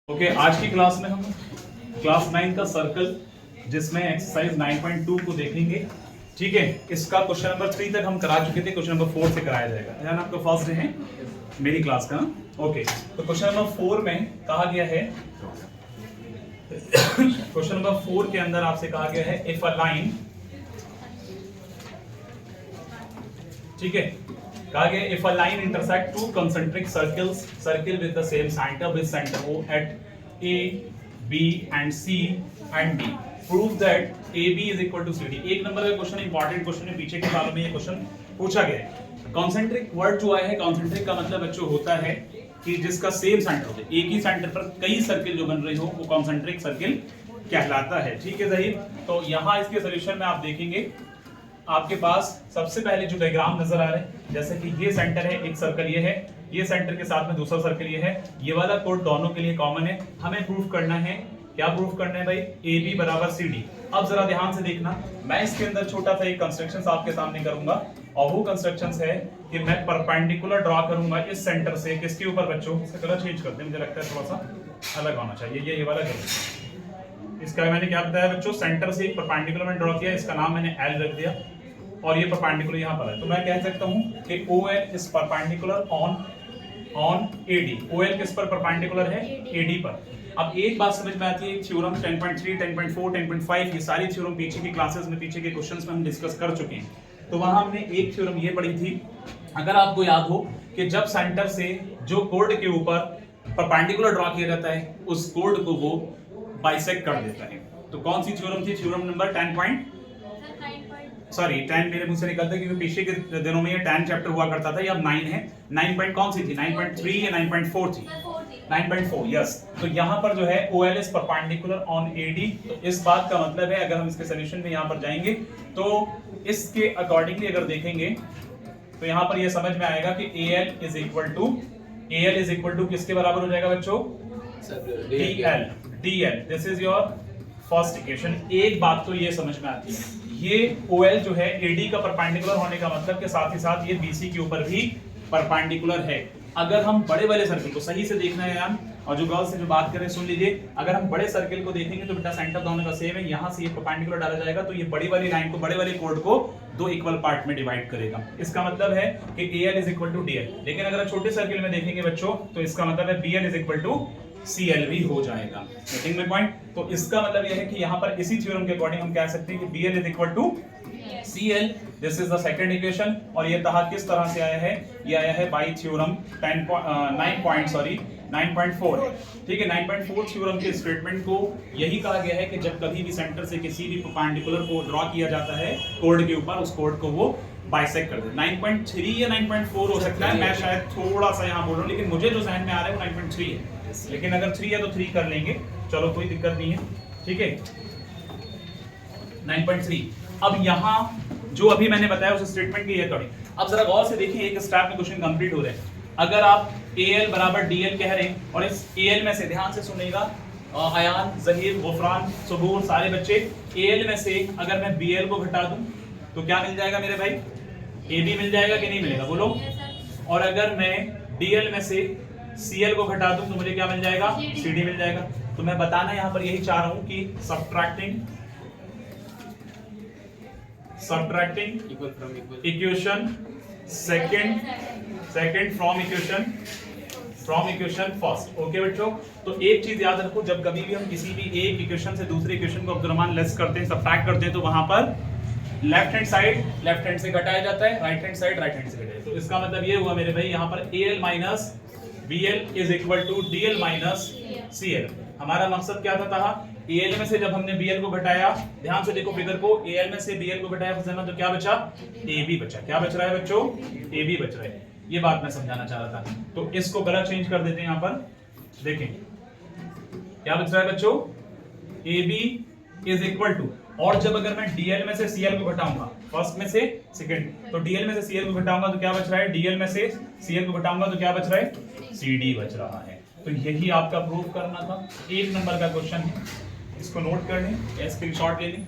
Okay, आज की class में हम क्लास 9 का सर्कल जिसमें एक्सरसाइज 9.2 को देखेंगे। ठीक है, इसका क्वेश्चन नंबर 3 तक हम करा चुके थे, क्वेश्चन नंबर 4 से कराया जाएगा। ध्यान आपका फर्स्ट डे है मेरी क्लास का। ओके, तो क्वेश्चन नंबर 4 में कहा गया है, क्वेश्चन नंबर 4 के अंदर आपसे कहा गया है इफ अ लाइन, ठीक है, कहा गया if a line intersect two concentric circles, circle with the same center with center O at A, B and C and D, prove that AB is equal to CD। एक नंबर का question, important question है, पीछे के सालों में ये question पूछा गया है। कॉन्सेंट्रिक वर्ड जो आया है, कॉन्सेंट्रिक का मतलब बच्चों होता है कि जिसका सेम सेंटर हो, एक ही सेंटर पर कई सर्किल जो बन रही हो, वो कॉन्सेंट्रिक सर्किल कहलाता है। ठीक है सही। तो यहाँ इसके सोल्यूशन में आप देखेंगे, आपके पास सबसे पहले जो डायग्राम नजर आ रहा है, जैसे कि ये सेंटर है, एक सर्कल ये है, ये सेंटर के साथ में दूसरा सर्कल ये है, ये वाला कोड दोनों के लिए कॉमन है। हमें प्रूफ करना है, क्या प्रूफ करना है भाई? AB बराबर CD। अब जरा ध्यान से देखना, मैं इसके अंदर छोटा सा एक कंस्ट्रक्शन आपके सामने करूंगा, और वो कंस्ट्रक्शन है कि मैं परपेंडिकुलर ड्रॉ करूंगा इस सेंटर से, किसके ऊपर बच्चों? इसका कलर चेंज करते हैं, मुझे लगता है थोड़ा सा अलग होना चाहिए, ये वाला कलर। इसका मैंने क्या बताया बच्चों? सेंटर से परपेंडिकुलर मैंने ड्रॉ किया, इसका नाम मैंने L रख दिया, और ये परपेंडिकुलर यहाँ पर है। तो मैं कह सकता हूँ कि OL is perpendicular on AD। OL किस पर परपेंडिकुलर है? AD पर। अब एक बात समझ में आती है, थ्योरम 10.3, 10.4, 10.5 ये सारी थ्योरम पीछे की क्लासेस में, पीछे के क्वेश्चंस में हम डिस्कस कर चुके हैं। तो वहां हमने एक थ्योरम ये पढ़ी थी, अगर आपको याद हो, कि जब सेंटर से जो कोड के ऊपर परपेंडिकुलर ड्रॉ किया जाता है, उस कोड को वो बाइसेक्ट कर देता है। तो कौन सी थ्योरम थी? थ्योरम नंबर 10 मेरे मुंह से निकलता है, क्योंकि पीछे के दिनों में ये 10 चैप्टर हुआ करता था, ये अब 9 है। 9 पॉइंट कौन सी थी? 9.3 या 9.4 थी? 9.4, यस। तो यहाँ पर जो है OL is perpendicular on AD। तो इस बात का मतलब है, अगर हम इसके सोल्यूशन में यहाँ पर जाएंगे तो इसके अकॉर्डिंगली अगर देखेंगे तो यहाँ पर ये समझ में आएगा कि AL इज इक्वल टू किसके बराबर हो जाएगा बच्चों? DL। This is your first equation. एक बात तो ये समझ में आती है, ये OL जो है AD का परपेंडिकुलर होने का मतलब के साथ ही साथ ये BC के ऊपर भी परपेंडिकुलर है। अगर हम बड़े सर्किल को सही से देखना है यार, और जो गर्ल्स से जो बात करें सुन लीजिए, अगर हम बड़े सर्किल को देखेंगे तो बेटा सेंटर दोनों का सेम है, यहाँ से ये परपेंडिकुलर डाला जाएगा, तो ये बड़ी वाली लाइन को, बड़े वाले कोड को दो इक्वल पार्ट में डिवाइड करेगा। इसका मतलब है कि AL is equal to DL। लेकिन अगर छोटे सर्किल में देखेंगे बच्चों, तो इसका मतलब है BL is equal to CL भी हो जाएगा। Getting my point? तो इसका मतलब यह है कि यहाँ पर इसी थ्योरम के अकॉर्डिंग हम कह सकते हैं कि BL is equal to CL। This is the second equation. और ये किस तरह से आया है? ये आया है बाय थ्योरम 9.4 है। ठीक है, 9.4 थ्योरम के स्टेटमेंट को यही कहा गया है कि जब कभी भी सेंटर से किसी भी परपेंडिकुलर को ड्रॉ किया जाता है कोड के ऊपर, उस कोड को वो बाइसेक्ट कर दे। 9.3 या 9.4 हो सकता है, मैं शायद थोड़ा सा यहाँ बोल रहा हूँ, लेकिन मुझे जो ज़हन में आ रहा है वो 9.3 है। लेकिन अगर 3 है तो 3 कर लेंगे, चलो कोई दिक्कत नहीं है। ठीक है, 9.3। अब यहाँ जो अभी मैंने बताया उस स्टेटमेंट की अकॉर्डिंग, अब जरा गौर से देखिए, एक स्टेप में क्वेश्चन कंप्लीट हो रहा है। अगर आप AL बराबर DL कह रहे हैं, और इस AL में से ध्यान से सुनेगा, अयान, जहीर, गुफरान, सबूर, सारे बच्चे, AL में से अगर मैं BL को घटा दूं तो क्या मिल जाएगा मेरे भाई? AB मिल जाएगा कि नहीं मिलेगा? बोलो। और अगर मैं DL में से CL को घटा दूं तो मुझे क्या मिल जाएगा? CD मिल जाएगा। तो मैं बताना यहाँ पर यही चाह रहा हूं कि subtracting equation second from equation first। Okay बच्चों, तो एक चीज याद रखो, जब कभी भी हम किसी भी एक इक्वेशन से दूसरे इक्वेशन को अब्दुर्रहमान लेस करते हैं, सब्ट्रैक्ट करते हैं, तो वहां पर left hand side left hand से घटाया जाता है, right hand side right hand से घटाया। तो इसका मतलब ये हुआ मेरे भाई, यहाँ पर AL minus BL is equal to DL minus CL। हमारा मकसद क्या था? AL में से जब हमने BL को घटाया, ध्यान से देखो फिगर को, AL में से BL को घटाया तो क्या बचा? AB बचा। क्या बच रहा है बच्चों? AB बच रहा है। ये बात मैं समझाना चाह रहा था। तो इसको कलर चेंज कर देते हैं, यहाँ पर देखें क्या बच रहा है बच्चों? AB इज इक्वल टू, और जब अगर मैं DL में से CL को घटाऊंगा, फर्स्ट में से सेकंड, तो DL में से CL को घटाऊंगा तो क्या बच रहा है? DL में से CL को घटाऊंगा तो क्या बच रहा है? CD बच रहा है। तो यही आपका प्रूफ करना था। एक नंबर का क्वेश्चन है, इसको नोट कर लें, स्क्रीनशॉट ले लें।